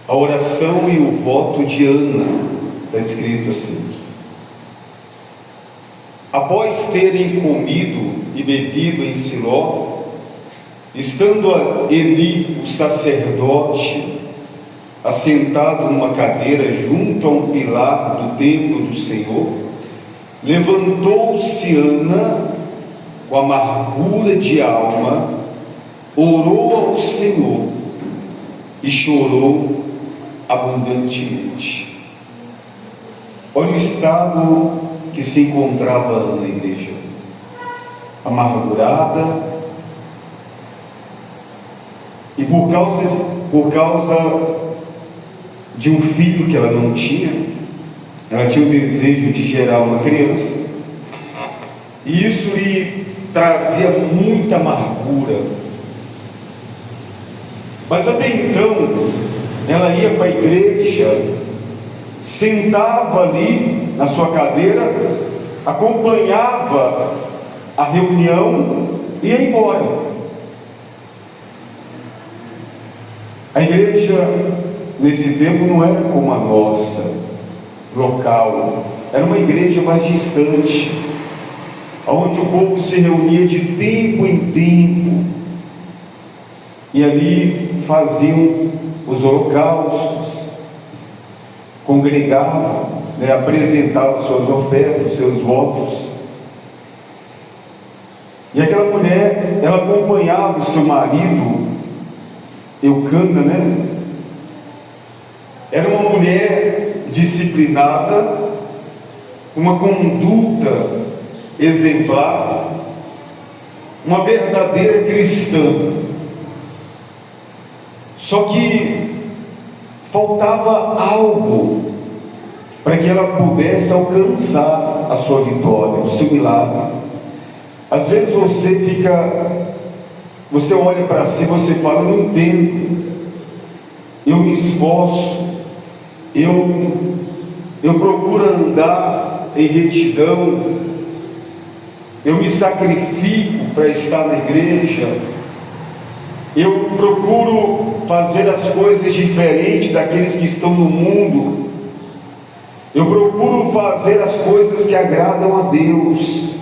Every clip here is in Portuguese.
a oração e o voto de Ana. Está escrito assim: após terem comido e bebido em Siló, estando Eli, o sacerdote, assentado numa cadeira junto a um pilar do templo do Senhor, levantou-se Ana com amargura de alma, orou ao Senhor e chorou abundantemente. Olha o estado que se encontrava Ana, na igreja: amargurada, e por causa de um filho que ela não tinha, ela tinha o desejo de gerar uma criança, e isso lhe trazia muita amargura. Mas até então, ela ia para a igreja, sentava ali na sua cadeira, acompanhava a reunião e ia embora. A igreja nesse tempo não era como a nossa, local, era uma igreja mais distante, onde o povo se reunia de tempo em tempo, e ali faziam os holocaustos, congregavam, apresentavam suas ofertas, seus votos. E aquela mulher, ela acompanhava o seu marido, Eucana, era uma mulher disciplinada, uma conduta exemplar, uma verdadeira cristã. Só que faltava algo para que ela pudesse alcançar a sua vitória, o seu milagre. Às vezes você olha para si, você fala: não entendo, eu me esforço, eu procuro andar em retidão, eu me sacrifico para estar na igreja, eu procuro fazer as coisas diferentes daqueles que estão no mundo, eu procuro fazer as coisas que agradam a Deus,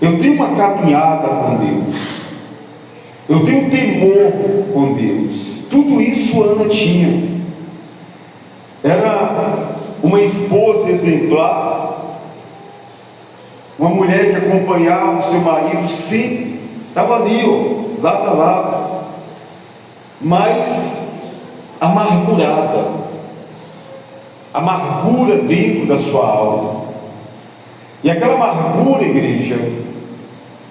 eu tenho uma caminhada com Deus, eu tenho temor com Deus. Tudo isso Ana tinha. Era uma esposa exemplar, uma mulher que acompanhava o seu marido sempre, estava ali, lado a lado, mas amargurada, amargura dentro da sua alma. E aquela amargura, igreja,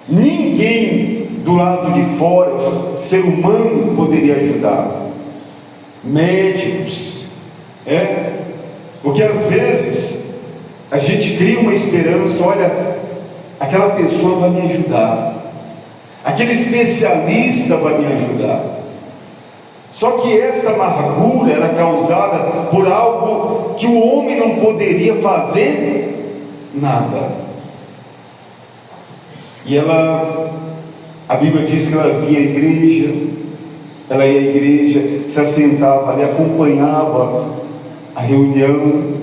ninguém do lado de fora, ser humano, poderia ajudar. Médicos, porque às vezes a gente cria uma esperança: olha, aquela pessoa vai me ajudar, aquele especialista vai me ajudar. Só que essa amargura era causada por algo que o homem não poderia fazer nada. E a Bíblia diz que ela ia à igreja, ela ia à igreja, se assentava ali, acompanhava a reunião,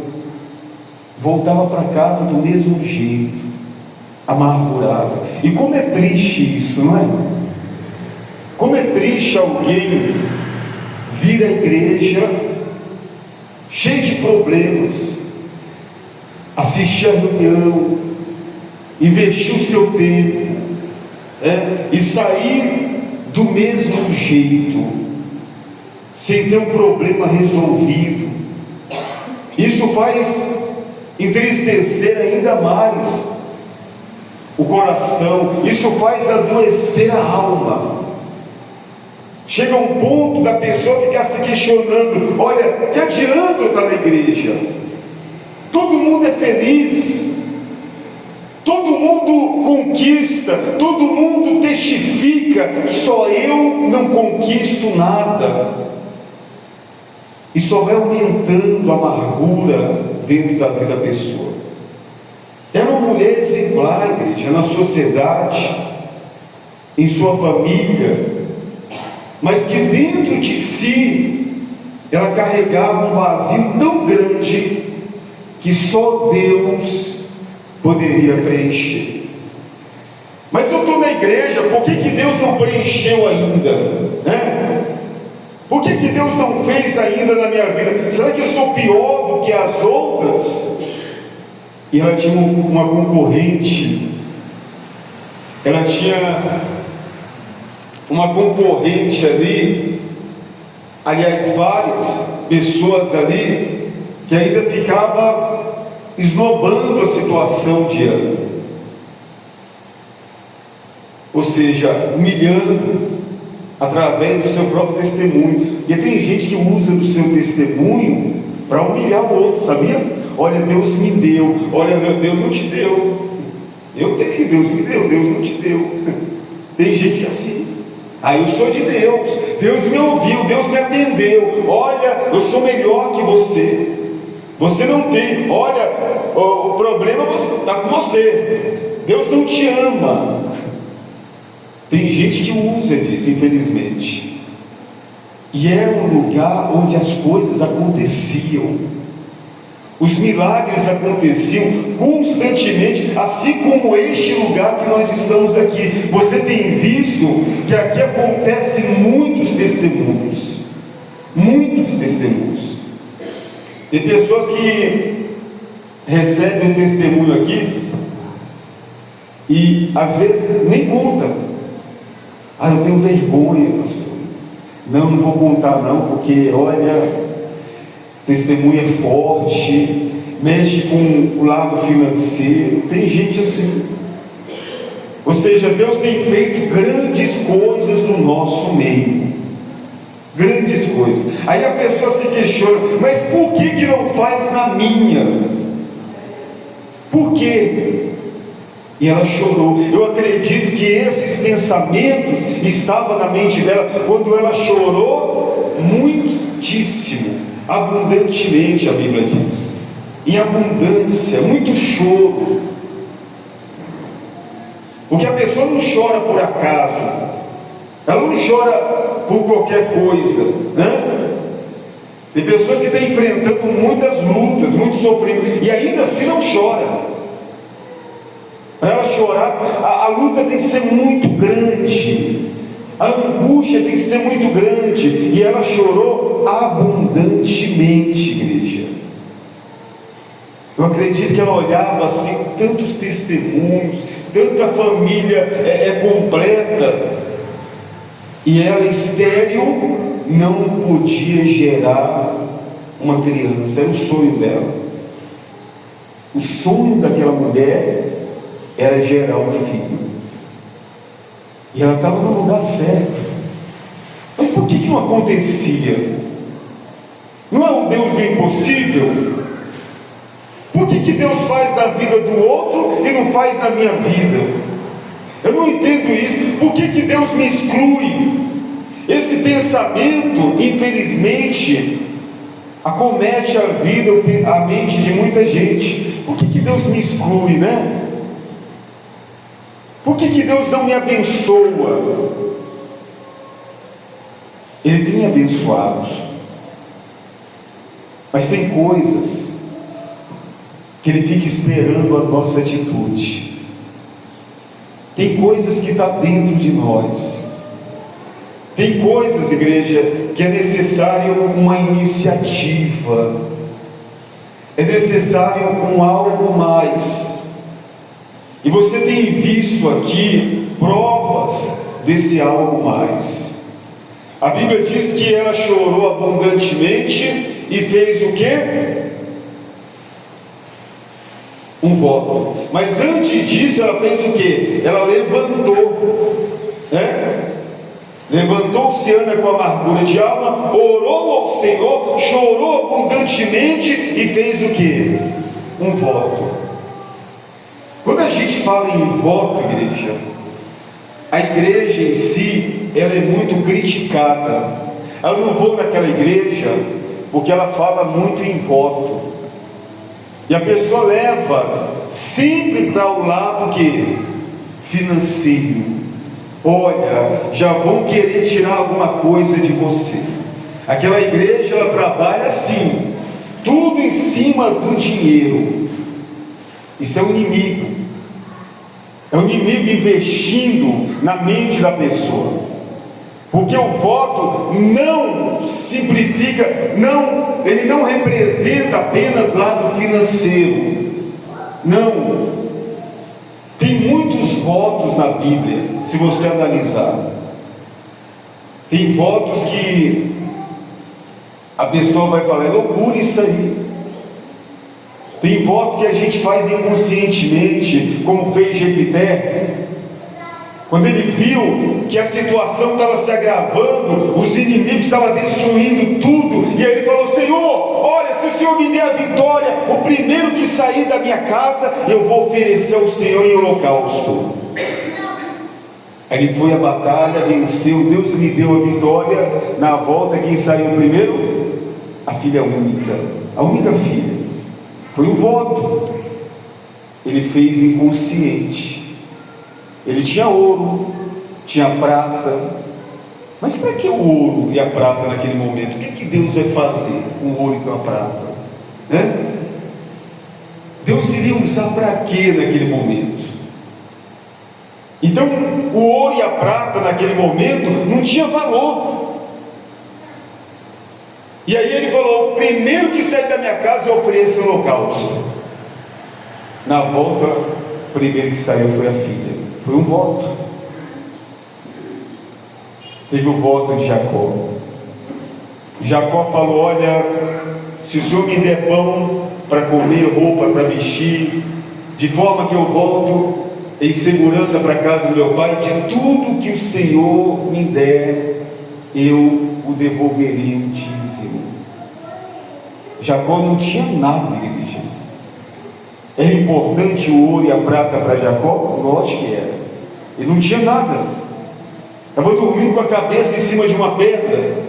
voltava para casa do mesmo jeito, amargurada. E como é triste isso, não é? Como é triste alguém vir à igreja cheio de problemas, assistir a reunião, investir o seu tempo, e sair do mesmo jeito, sem ter um problema resolvido. Isso faz entristecer ainda mais o coração, isso faz adoecer a alma. Chega um ponto da pessoa ficar se questionando: olha, que adianta eu estar na igreja? Todo mundo é feliz, todo mundo conquista, todo mundo testifica, só eu não conquisto nada. E só vai aumentando a amargura dentro da vida da pessoa. Era uma mulher exemplar, igreja, na sociedade, em sua família, mas que dentro de si ela carregava um vazio tão grande que só Deus poderia preencher. Mas eu estou na igreja, por que Deus não preencheu ainda? Por que Deus não fez ainda na minha vida? Será que eu sou pior do que as outras? E ela tinha uma concorrente, ela tinha uma concorrente ali, aliás, várias pessoas ali, que ainda ficava esnobando a situação de Ana, ou seja, humilhando através do seu próprio testemunho. E tem gente que usa do seu testemunho para humilhar o outro, sabia? Olha, Deus me deu, olha, Deus não te deu, eu tenho, Deus me deu, Deus não te deu. Tem gente que é assim. Eu sou de Deus, Deus me ouviu, Deus me atendeu, olha, eu sou melhor que você, você não tem, olha, o problema está com você, Deus não te ama. Tem gente que usa disso, infelizmente. E era um lugar onde as coisas aconteciam, os milagres aconteciam constantemente, assim como este lugar que nós estamos aqui. Você tem visto que aqui acontecem muitos testemunhos, muitos testemunhos. Tem pessoas que recebem um testemunho aqui e às vezes nem contam. Eu tenho vergonha, pastor. Não vou contar não, porque olha, testemunho é forte, mexe com o lado financeiro. Tem gente assim. Ou seja, Deus tem feito grandes coisas no nosso meio, grandes coisas. Aí a pessoa se questiona, mas por que não faz na minha? Por quê? E ela chorou. Eu acredito que esses pensamentos estavam na mente dela quando ela chorou muitíssimo, abundantemente, a Bíblia diz, em abundância, muito choro. Porque a pessoa não chora por acaso, ela não chora por qualquer coisa, Tem pessoas que estão enfrentando muitas lutas, muito sofrimento, e ainda assim não chora. Para ela chorar, a luta tem que ser muito grande, a angústia tem que ser muito grande, e ela chorou abundantemente, igreja. Eu acredito que ela olhava assim, tantos testemunhos, tanta família completa, e ela estéril não podia gerar uma criança. Era o sonho dela. O sonho daquela mulher era gerar um filho, e ela estava no lugar certo. Mas por que não acontecia? Não é o Deus do impossível? Por que Deus faz na vida do outro e não faz na minha vida? Eu não entendo isso. Por que Deus me exclui? Esse pensamento, infelizmente, acomete a vida, a mente de muita gente. Por que Deus me exclui, Por que Deus não me abençoa? Ele tem abençoado, mas tem coisas que Ele fica esperando a nossa atitude. Tem coisas que estão dentro de nós. Tem coisas, igreja, que é necessário uma iniciativa, é necessário algo mais. E você tem visto aqui provas desse algo mais. A Bíblia diz que ela chorou abundantemente e fez o quê? Um voto. Mas antes disso ela fez o quê? Ela levantou, Levantou-se Ana com amargura de alma, orou ao Senhor, chorou abundantemente e fez o quê? Um voto. Quando a gente fala em voto, igreja, a igreja em si, ela é muito criticada. Eu não vou naquela igreja porque ela fala muito em voto, e a pessoa leva sempre para o lado que financeiro. Olha, já vão querer tirar alguma coisa de você. Aquela igreja, ela trabalha assim, tudo em cima do dinheiro. Isso é o inimigo. É o inimigo investindo na mente da pessoa. Porque o voto não simplifica, ele não representa apenas lado financeiro. Não. Tem muitos votos na Bíblia, se você analisar. Tem votos que a pessoa vai falar, é loucura isso aí. Tem voto que a gente faz inconscientemente, como fez Jefité. Quando ele viu que a situação estava se agravando, os inimigos estavam destruindo tudo, e aí ele falou: Senhor, olha, se o Senhor me der a vitória, o primeiro que sair da minha casa, eu vou oferecer ao Senhor em holocausto. Aí ele foi à batalha, venceu, Deus lhe deu a vitória. Na volta, quem saiu primeiro? A filha única, a única filha. Foi um voto. Ele fez inconsciente. Ele tinha ouro, tinha prata, mas para que o ouro e a prata naquele momento? O que Deus vai fazer com o ouro e com a prata? Deus iria usar para quê naquele momento? Então, o ouro e a prata naquele momento não tinha valor. E aí ele falou: o primeiro que sair da minha casa eu ofereço o holocausto. Na volta, o primeiro que saiu foi a filha. Foi um voto. Teve o voto de Jacó. Jacó falou: olha, se o Senhor me der pão para comer, roupa para vestir, de forma que eu volto em segurança para a casa do meu pai, de tudo que o Senhor me der, eu o devolverei o dízimo. Jacó não tinha nada, igreja. Era importante o ouro e a prata para Jacó? Lógico que era. Ele não tinha nada. Estava dormindo com a cabeça em cima de uma pedra.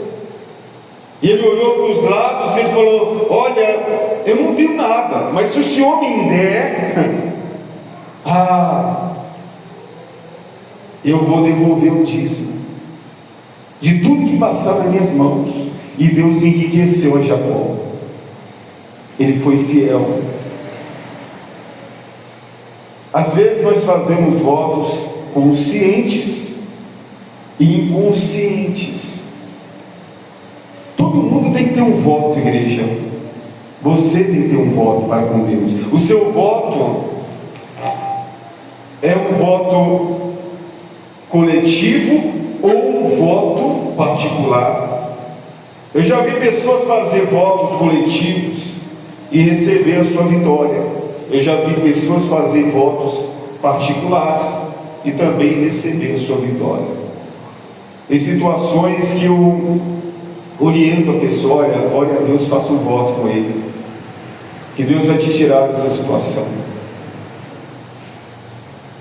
E ele olhou para os lados e ele falou: olha, eu não tenho nada, mas se o Senhor me der, eu vou devolver o dízimo de tudo que passar nas minhas mãos. E Deus enriqueceu a Jacó. Ele foi fiel. Às vezes nós fazemos votos conscientes e inconscientes. Todo mundo tem que ter um voto, igreja. Você tem que ter um voto para com Deus. O seu voto é um voto coletivo ou um voto particular. Eu já vi pessoas fazer votos coletivos e receber a sua vitória. Eu já vi pessoas fazer votos particulares e também receber a sua vitória. Em situações que eu oriento a pessoa: olha, Deus, faça um voto com ele, que Deus vai te tirar dessa situação.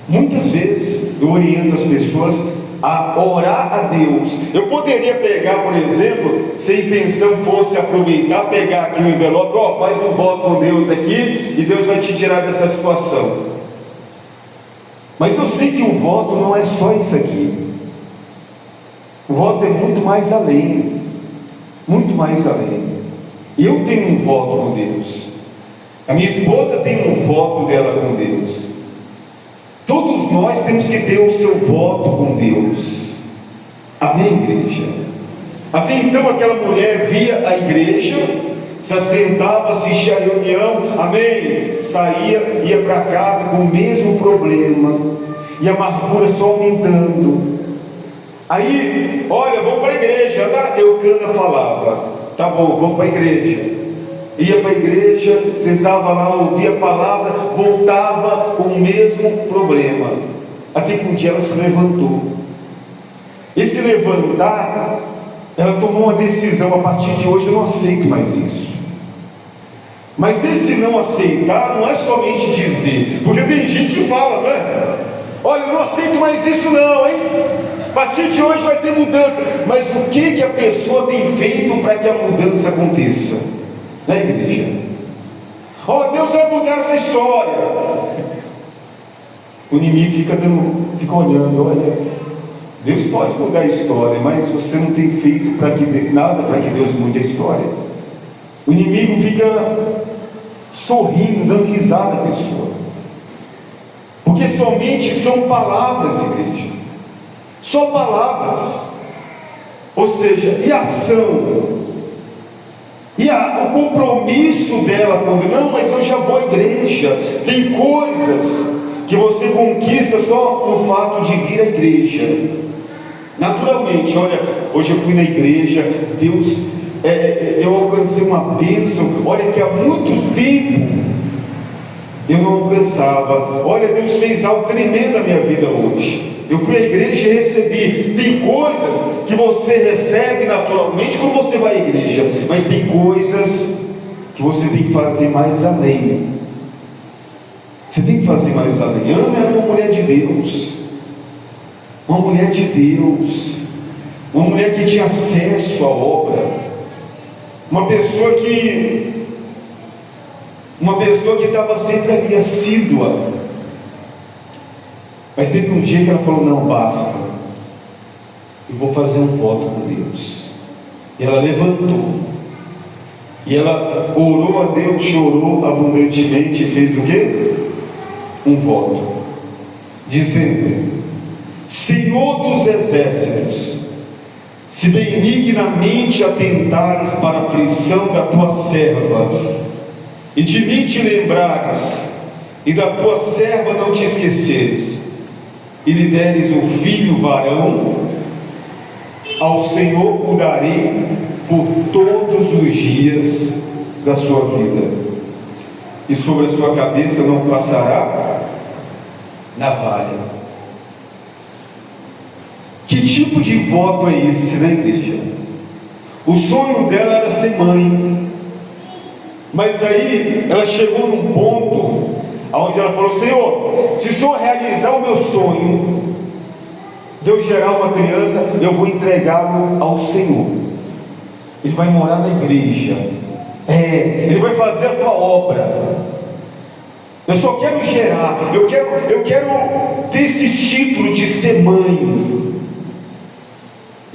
Muitas vezes eu oriento as pessoas a orar a Deus. Eu poderia pegar, por exemplo, se a intenção fosse aproveitar, pegar aqui um envelope: faz um voto com Deus aqui, e Deus vai te tirar dessa situação. Mas eu sei que o voto não é só isso aqui. O voto é muito mais além. Muito mais além. Eu tenho um voto com Deus. A minha esposa tem um voto dela com Deus. Todos nós temos que ter o seu voto com Deus. Amém, igreja? Até então aquela mulher via a igreja, se assentava, assistia a reunião, amém, saía, ia para casa com o mesmo problema, e a amargura só aumentando. Aí, olha, vamos para a igreja. Eucana falava: tá bom, vamos para a igreja. Ia para a igreja, sentava lá, ouvia a palavra, voltava com o mesmo problema. Até que um dia ela se levantou. E se levantar, ela tomou uma decisão: a partir de hoje eu não aceito mais isso. Mas esse não aceitar não é somente dizer, porque tem gente que fala, não é? Olha, eu não aceito mais isso não, hein? A partir de hoje vai ter mudança. Mas o que a pessoa tem feito para que a mudança aconteça? Na igreja. Deus vai mudar essa história. O inimigo fica olhando: olha, Deus pode mudar a história, mas você não tem feito nada para que Deus mude a história. O inimigo fica sorrindo, dando risada à pessoa, porque somente são palavras, igreja, só palavras, ou seja, e ação, e o compromisso dela quando não, mas eu já vou à igreja. Tem coisas que você conquista só no fato de vir à igreja, naturalmente. Olha, hoje eu fui na igreja, Deus, eu alcancei uma bênção, olha que há muito tempo eu não alcançava. Olha, Deus fez algo tremendo na minha vida hoje. Eu fui à igreja e recebi. Tem coisas que você recebe naturalmente quando você vai à igreja, mas tem coisas que você tem que fazer mais além. Você tem que fazer mais além. Ana era uma mulher de Deus, uma mulher de Deus, uma mulher que tinha acesso à obra, uma pessoa que estava sempre ali, assídua. Mas teve um dia que ela falou: não, basta, eu vou fazer um voto com Deus. E ela levantou, e ela orou a Deus, chorou abundantemente e fez o quê? Um voto, dizendo: Senhor dos exércitos, se benignamente atentares para a aflição da tua serva, e de mim te lembrares, e da tua serva não te esqueceres, e lhe deres um filho varão, ao Senhor o darei por todos os dias da sua vida, e sobre a sua cabeça não passará navalha. Que tipo de voto é esse na igreja? O sonho dela era ser mãe, mas aí ela chegou num ponto onde ela falou: Senhor, se o Senhor realizar o meu sonho de eu gerar uma criança, eu vou entregá-lo ao Senhor. Ele vai morar na igreja, ele vai fazer a tua obra. Eu só quero gerar, eu quero ter esse título de ser mãe.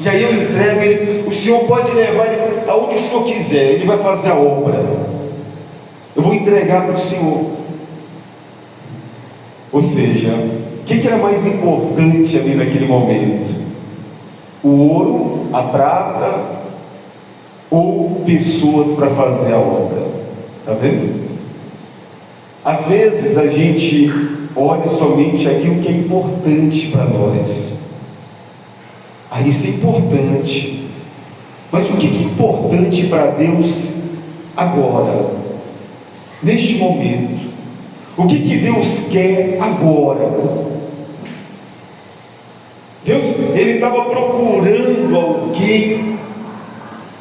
E aí eu entrego ele, o Senhor pode levar ele aonde o Senhor quiser, ele vai fazer a obra. Eu vou entregar para o Senhor. Ou seja, o que era mais importante ali naquele momento? O ouro, a prata, ou pessoas para fazer a obra? Está vendo? Às vezes a gente olha somente aquilo que é importante para nós. Isso é importante, mas o que é importante para Deus agora, neste momento? O que Deus quer agora? Deus, Ele estava procurando alguém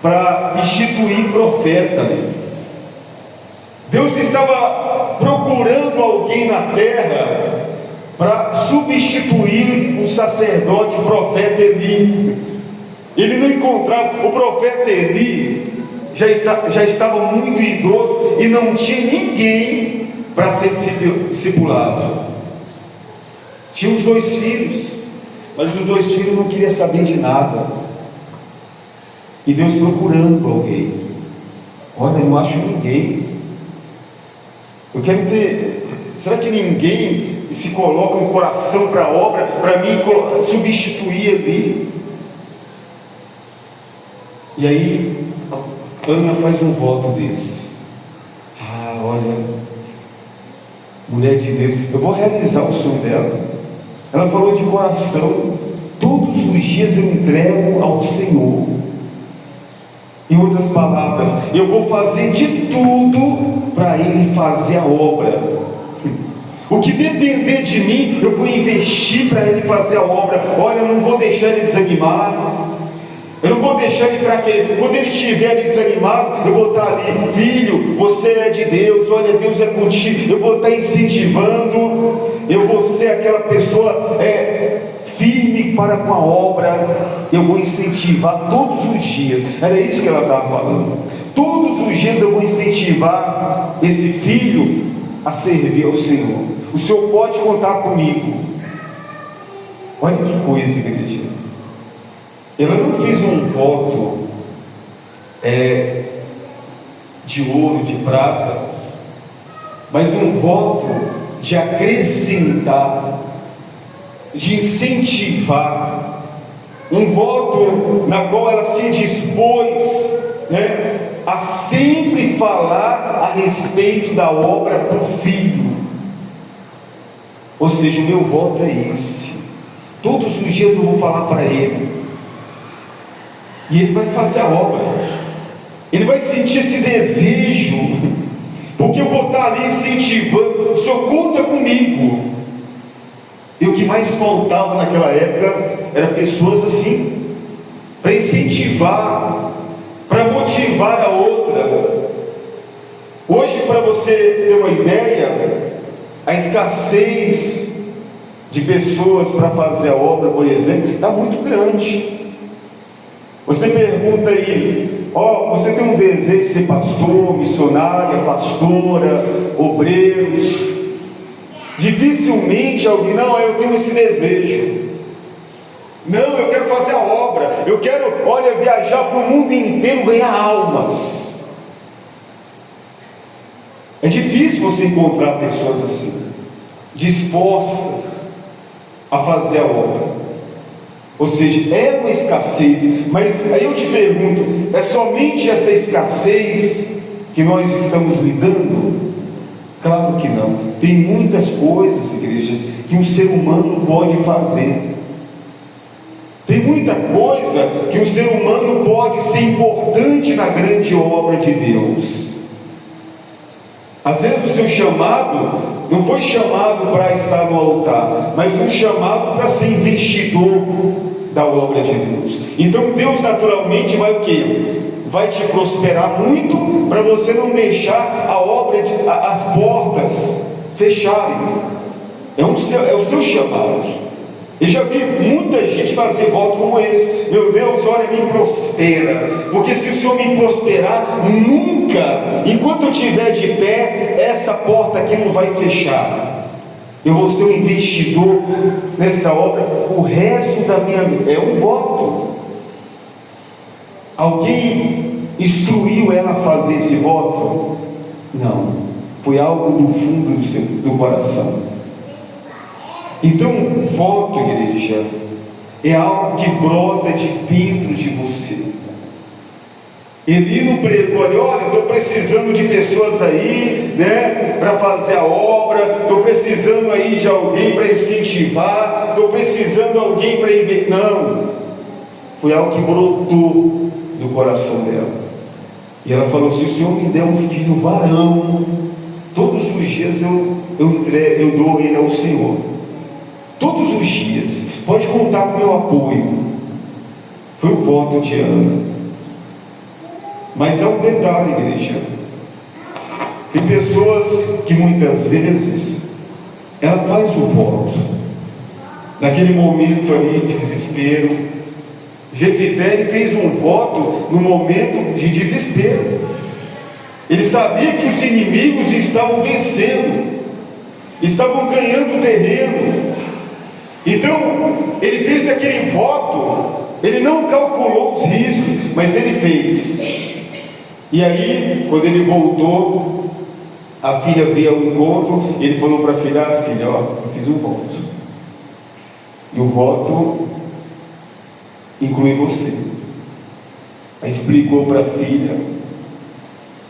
para instituir profeta, né? Deus estava procurando alguém na terra para substituir o sacerdote, o profeta Eli. Ele não encontrava. O profeta Eli já estava muito idoso e não tinha ninguém para ser discipulado. Tinha os 2 filhos, mas os 2 filhos não queriam saber de nada. E Deus procurando alguém. Olha, eu não acho ninguém. Eu quero ter. Será que ninguém se coloca um coração para a obra, para mim substituir ali? E aí Ana faz um voto desse. Olha, mulher de Deus, eu vou realizar o sonho dela. Ela falou de coração: todos os dias eu entrego ao Senhor. Em outras palavras, eu vou fazer de tudo para Ele fazer a obra. O que depender de mim, eu vou investir para Ele fazer a obra. Olha, eu não vou deixar Ele desanimar, eu não vou deixar Ele fraquejar. Quando Ele estiver desanimado, eu vou estar ali: filho, você é de Deus, olha, Deus é contigo. Eu vou estar incentivando, eu vou ser aquela pessoa firme para com a obra. Eu vou incentivar todos os dias. Era isso que ela estava falando. Todos os dias eu vou incentivar esse filho a servir ao Senhor. O Senhor pode contar comigo. Olha que coisa, igreja. ela não fez um voto de ouro, de prata, mas um voto de acrescentar, de incentivar, um voto na qual ela se dispôs, a sempre falar a respeito da obra para o filho. Ou seja, o meu voto é esse. Todos os dias eu vou falar para ele, e ele vai fazer a obra. Ele vai sentir esse desejo, porque eu vou estar ali incentivando. O Senhor conta comigo. E o que mais faltava naquela época era pessoas assim, para incentivar, para motivar a outra. Hoje, para você ter uma ideia, a escassez de pessoas para fazer a obra, por exemplo, está muito grande. Você pergunta aí, você tem um desejo de ser pastor, missionária, pastora, obreiros? Dificilmente alguém, não, eu tenho esse desejo. Não, eu quero fazer a obra, eu quero, viajar para o mundo inteiro, ganhar almas. É difícil você encontrar pessoas assim, dispostas a fazer a obra. Ou seja, é uma escassez, mas aí eu te pergunto, é somente essa escassez que nós estamos lidando? Claro que não. Tem muitas coisas, igrejas, que um ser humano pode fazer. Tem muita coisa que um ser humano pode ser importante na grande obra de Deus. Às vezes o seu chamado não foi chamado para estar no altar, mas um chamado para ser investidor da obra de Deus. Então Deus naturalmente vai o quê? Vai te prosperar muito, para você não deixar a obra, as portas fecharem. É o seu chamado. Eu já vi muita gente fazer voto como esse: meu Deus, me prospera, porque se o Senhor me prosperar, nunca, enquanto eu estiver de pé, essa porta aqui não vai fechar. Eu vou ser um investidor nessa obra o resto da minha vida. É um voto. Alguém instruiu ela a fazer esse voto? Não, foi algo do fundo do coração. Então, voto, igreja, é algo que brota de dentro de você. Ele não pregou ali, estou precisando de pessoas aí, para fazer a obra, estou precisando aí de alguém para incentivar, estou precisando de alguém para investir. Não, foi algo que brotou do coração dela. E ela falou: se o Senhor me der um filho varão, todos os dias eu dou ele ao Senhor. Todos os dias, pode contar com o meu apoio. Foi o voto de Ana. Mas é um detalhe, igreja. Tem pessoas que muitas vezes ela faz o voto naquele momento ali de desespero. Jefité fez um voto no momento de desespero. Ele sabia que os inimigos estavam vencendo, estavam ganhando terreno. Então ele fez aquele voto. Ele não calculou os riscos, mas ele fez. E aí, quando ele voltou, a filha veio ao encontro. Ele falou para a filha: filha, eu fiz um voto, e o voto inclui você. Aí explicou para a filha.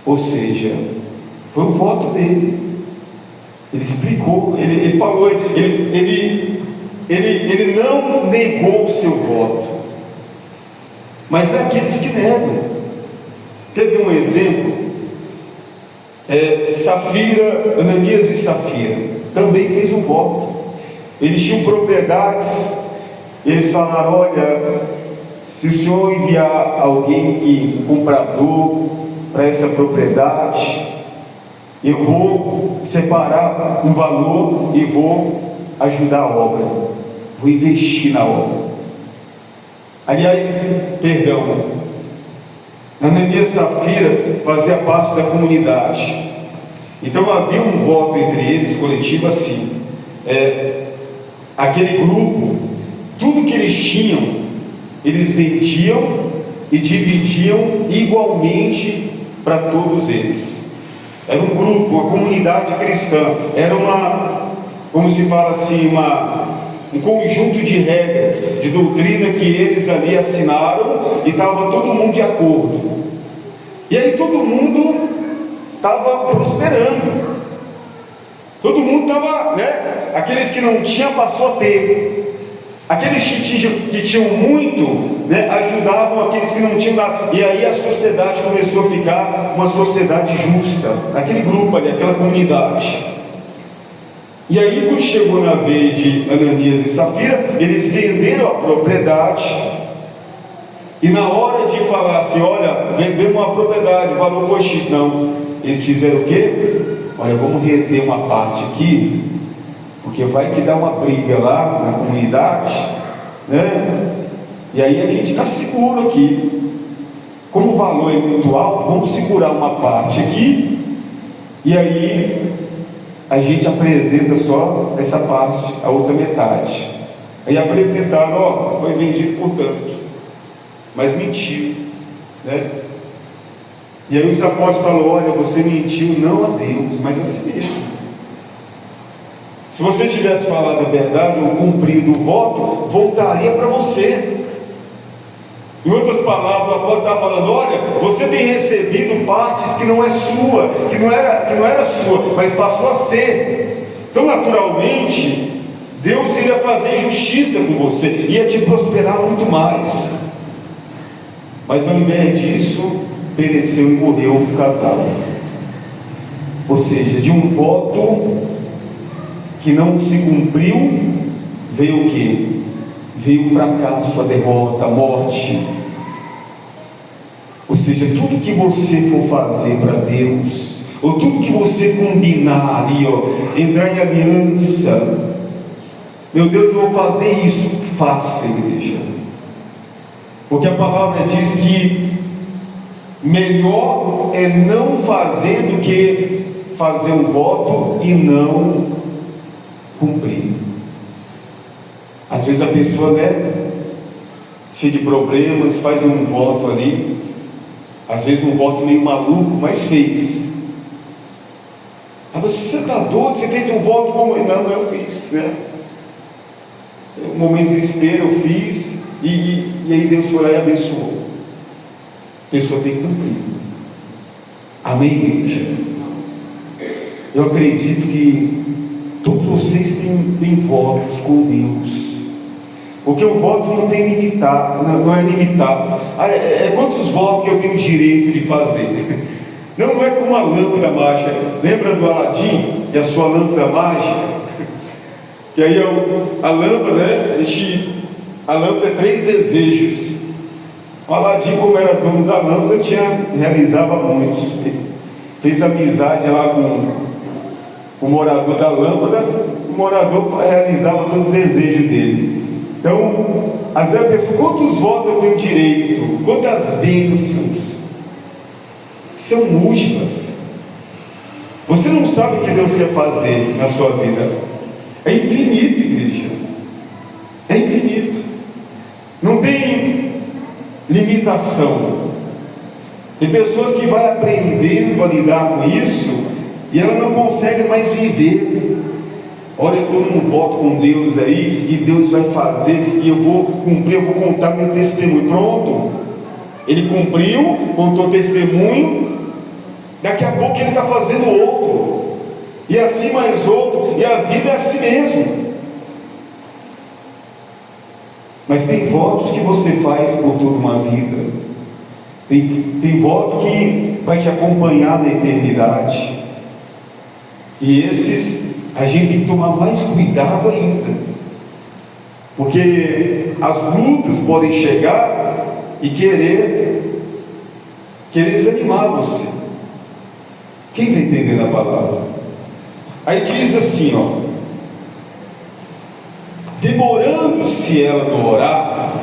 Ou seja, foi o voto dele. Ele explicou, ele falou, ele não negou o seu voto. Mas é aqueles que negam. Teve um exemplo, Safira, Ananias e Safira, também fez um voto. Eles tinham propriedades. Eles falaram: se o Senhor enviar alguém comprador para essa propriedade, eu vou separar um valor e vou ajudar a obra, vou investir na obra. Aliás, Ananias e Safira fazia parte da comunidade. Então havia um voto entre eles, coletivo, assim. Aquele grupo, tudo que eles tinham eles vendiam e dividiam igualmente para todos eles. Era um grupo, uma comunidade cristã, era como se fala assim, um conjunto de regras, de doutrina que eles ali assinaram e estava todo mundo de acordo. E aí todo mundo estava prosperando. Todo mundo estava, aqueles que não tinham passou a ter. Aqueles que tinham muito, ajudavam aqueles que não tinham nada. E aí a sociedade começou a ficar uma sociedade justa. Aquele grupo ali, aquela comunidade. E aí quando chegou na vez de Ananias e Safira, eles venderam a propriedade. E na hora de falar assim, olha, vendemos uma propriedade, o valor foi X, não. Eles fizeram o quê? Olha, vamos reter uma parte aqui, porque vai que dá uma briga lá na comunidade, E aí a gente está seguro aqui. Como o valor é muito alto, vamos segurar uma parte aqui, e aí a gente apresenta só essa parte, a outra metade. Aí apresentaram, foi vendido por tanto, mas mentiu, E aí os apóstolos falaram, olha, você mentiu não a Deus, mas a si mesmo. Se você tivesse falado a verdade ou cumprido o voto, voltaria para você. Em outras palavras, o apóstolo estava falando, olha, você tem recebido partes que não é sua, que não era sua, mas passou a ser. Então naturalmente, Deus iria fazer justiça com você, ia te prosperar muito mais. Mas ao invés disso, pereceu e morreu o casal. Ou seja, de um voto que não se cumpriu, veio o quê? Veio o fracasso, a derrota, a morte. Ou seja, tudo que você for fazer para Deus, ou tudo que você combinar ali, entrar em aliança, meu Deus, eu vou fazer isso, faça, igreja. Porque a palavra diz que melhor é não fazer do que fazer um voto e não cumprir. Às vezes a pessoa, cheia de problemas, faz um voto ali, às vezes um voto meio maluco, mas fez. Mas você está doido? Você fez um voto como... Não, eu fiz, Um momento de desespero eu fiz, e aí Deus foi lá e abençoou. A pessoa tem que cumprir. Amém, igreja? Eu acredito que todos vocês têm votos com Deus, porque o voto não tem limitado, não é limitado. Quantos votos que eu tenho direito de fazer? Não é como a lâmpada mágica. Lembra do Aladim e a sua lâmpada mágica? Que aí a lâmpada, a lâmpada é 3 desejos. O Aladim, como era dono da lâmpada, realizava muitos. Fez amizade lá com o morador da lâmpada, o morador realizava todo o desejo dele. Então, às vezes a pessoa, quantos votos eu tenho direito? Quantas bênçãos? São múltiplas. Você não sabe o que Deus quer fazer na sua vida. É infinito, igreja. É infinito. Não tem limitação. Tem pessoas que vão aprendendo a lidar com isso e ela não consegue mais viver. Olha, eu estou num voto com Deus aí, e Deus vai fazer, e eu vou cumprir, eu vou contar meu testemunho. Pronto, ele cumpriu, contou testemunho, daqui a pouco ele está fazendo outro, e assim mais outro, e a vida é assim mesmo. Mas tem votos que você faz por toda uma vida, tem voto que vai te acompanhar na eternidade, e esses a gente tem que tomar mais cuidado ainda, porque as lutas podem chegar e querer desanimar você. Quem está entendendo a palavra? Aí diz assim, demorando-se ela no orar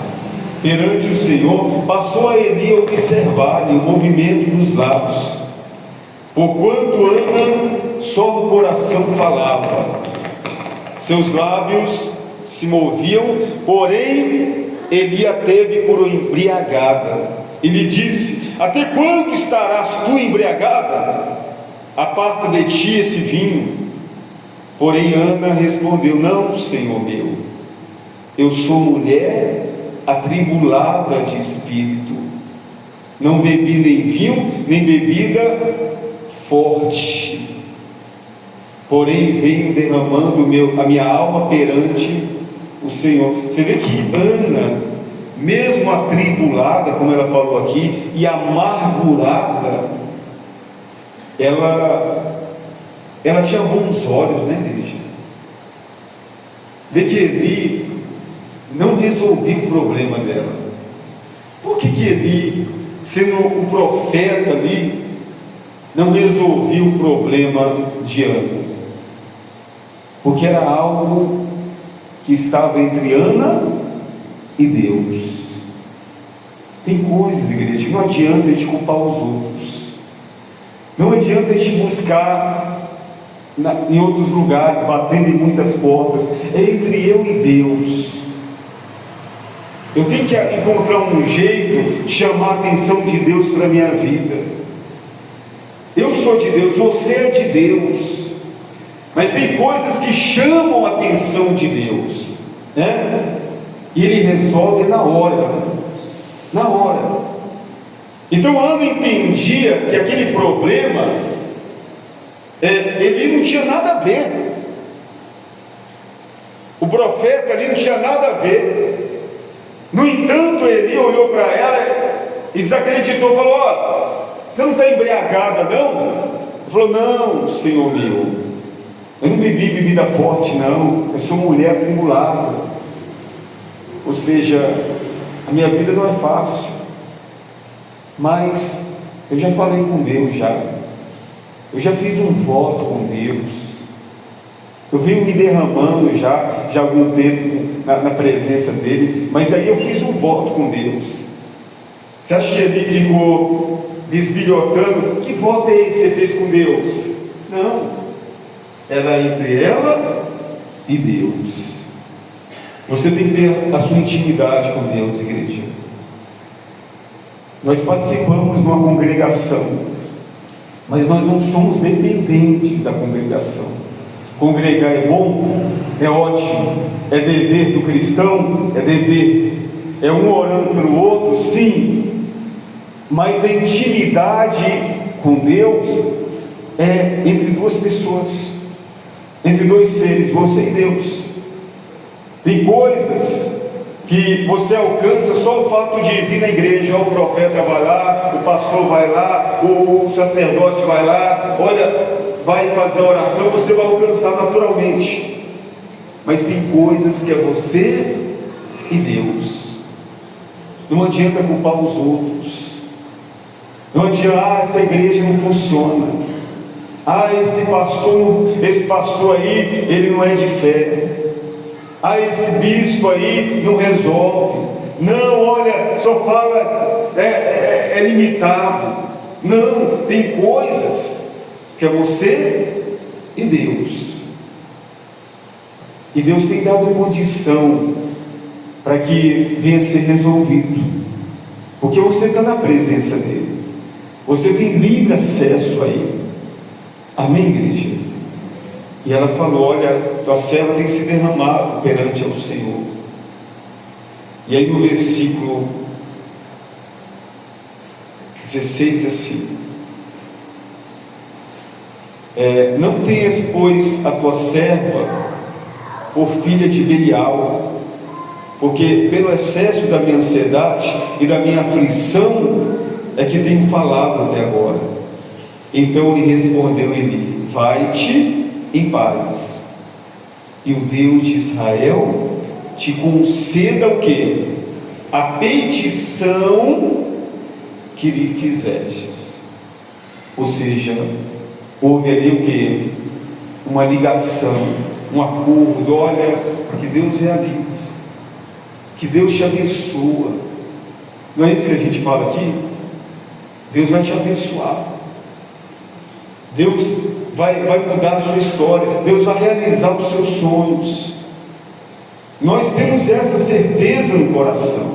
perante o Senhor, passou a Eli a observar-lhe o movimento dos lábios, porquanto Ana só no coração falava, seus lábios se moviam, porém Eli a teve por embriagada. Ele disse: até quando estarás tu embriagada? Aparta de ti esse vinho. Porém Ana respondeu: não, Senhor meu, eu sou mulher atribulada de espírito, não bebi nem vinho, nem bebida forte, porém venho derramando a minha alma perante o Senhor. Você vê que Ana, mesmo atribulada, como ela falou aqui, e amargurada, ela tinha bons olhos, né, igreja? Vê que Eli não resolvia o problema dela. Por que Eli, sendo um profeta ali, não resolvia o problema de Ana? Porque era algo que estava entre Ana e Deus. Tem coisas, igreja, que não adianta a gente culpar os outros, não adianta a gente buscar em outros lugares, batendo em muitas portas. É entre eu e Deus. Eu tenho que encontrar um jeito de chamar a atenção de Deus para a minha vida. Eu sou de Deus, você é de Deus, mas tem coisas que chamam a atenção de Deus, né? E Ele resolve na hora. Então Ana entendia que aquele problema, ele não tinha nada a ver. O profeta ali não tinha nada a ver. No entanto, Eli olhou para ela e desacreditou, falou: ó, você não está embriagada não? Ela falou: não, Senhor meu, eu não bebi bebida forte não, eu sou mulher atribulada. Ou seja, a minha vida não é fácil, mas eu já falei com Deus eu já fiz um voto com Deus, eu venho me derramando já há algum tempo na presença dele, mas aí eu fiz um voto com Deus. Você acha que ele ficou bisbilhotando? Que voto é esse que você fez com Deus? Não, era entre ela e Deus. Você tem que ter a sua intimidade com Deus, igreja. Nós participamos de uma congregação, mas nós não somos dependentes da congregação. Congregar é bom, é ótimo, é dever do cristão, é dever, é um orando pelo outro, sim, mas a intimidade com Deus é entre duas pessoas, entre dois seres, você e Deus. Tem coisas que você alcança só o fato de vir na igreja. O profeta vai lá, o pastor vai lá, o sacerdote vai lá, vai fazer a oração, você vai alcançar naturalmente. Mas tem coisas que é você e Deus. Não adianta culpar os outros. Não adianta: essa igreja não funciona, esse pastor aí, ele não é de fé, esse bispo aí não resolve, não, olha, só fala, é limitado. Não, tem coisas que é você e Deus, e Deus tem dado condição para que venha a ser resolvido, porque você está na presença dele, você tem livre acesso a ele. Amém, igreja? E ela falou: olha, tua serva tem se derramado perante ao Senhor. E aí no versículo 16 assim: não tenhas, pois, a tua serva por filha de Belial, porque pelo excesso da minha ansiedade e da minha aflição é que tenho falado até agora. Então lhe respondeu Eli: vai-te em paz, e o Deus de Israel te conceda o quê? A petição que lhe fizestes. Ou seja, houve ali o quê? Uma ligação, um acordo. Olha, que Deus realiza, que Deus te abençoa. Não é isso que a gente fala aqui? Deus vai te abençoar, Deus vai mudar a sua história, Deus vai realizar os seus sonhos. Nós temos essa certeza no coração.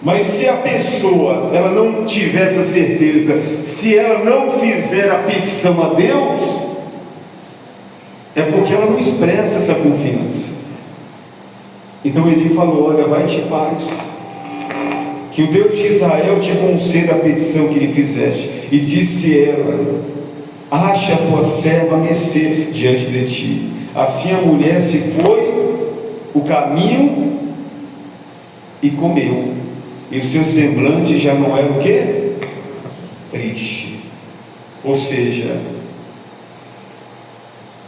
Mas se a pessoa, ela não tiver essa certeza, se ela não fizer a petição a Deus, é porque ela não expressa essa confiança. Então ele falou: olha, vai-te em paz, que o Deus de Israel te conceda a petição que lhe fizeste. E disse ela: acha a tua serva mercê diante de ti. Assim a mulher se foi o caminho e comeu, e o seu semblante já não era o quê? Triste. Ou seja,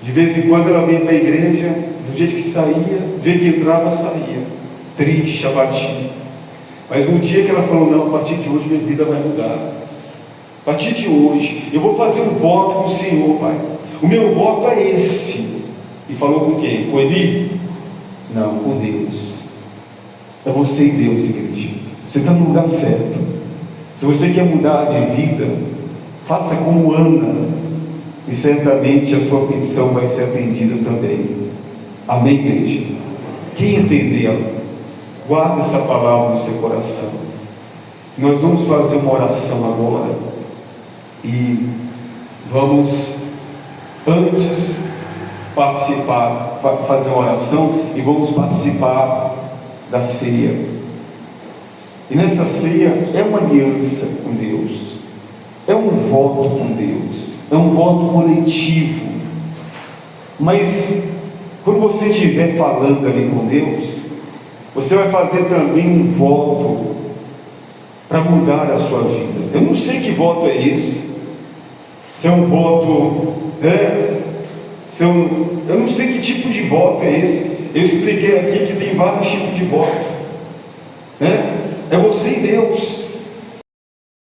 de vez em quando ela vinha para a igreja, do jeito que saía, do jeito que entrava, saía triste, abatido. Mas no dia que ela falou: não, a partir de hoje minha vida vai mudar, a partir de hoje eu vou fazer um voto com o Senhor, Pai, o meu voto é esse. E falou com quem? Com Eli? Não, com Deus. É você e Deus, igreja. Você está no lugar certo. Se você quer mudar de vida, faça como Ana, e certamente a sua petição vai ser atendida também. Amém, igreja? Quem entendeu, guarda essa palavra no seu coração. Nós vamos fazer uma oração agora, e vamos antes participar, fazer uma oração, e vamos participar da ceia. E nessa ceia é uma aliança com Deus, é um voto com Deus, é um voto coletivo. Mas quando você estiver falando ali com Deus, você vai fazer também um voto para mudar a sua vida. Eu não sei que voto é esse. Se é um voto, eu não sei que tipo de voto é esse. Eu expliquei aqui que tem vários tipos de voto, é você e Deus.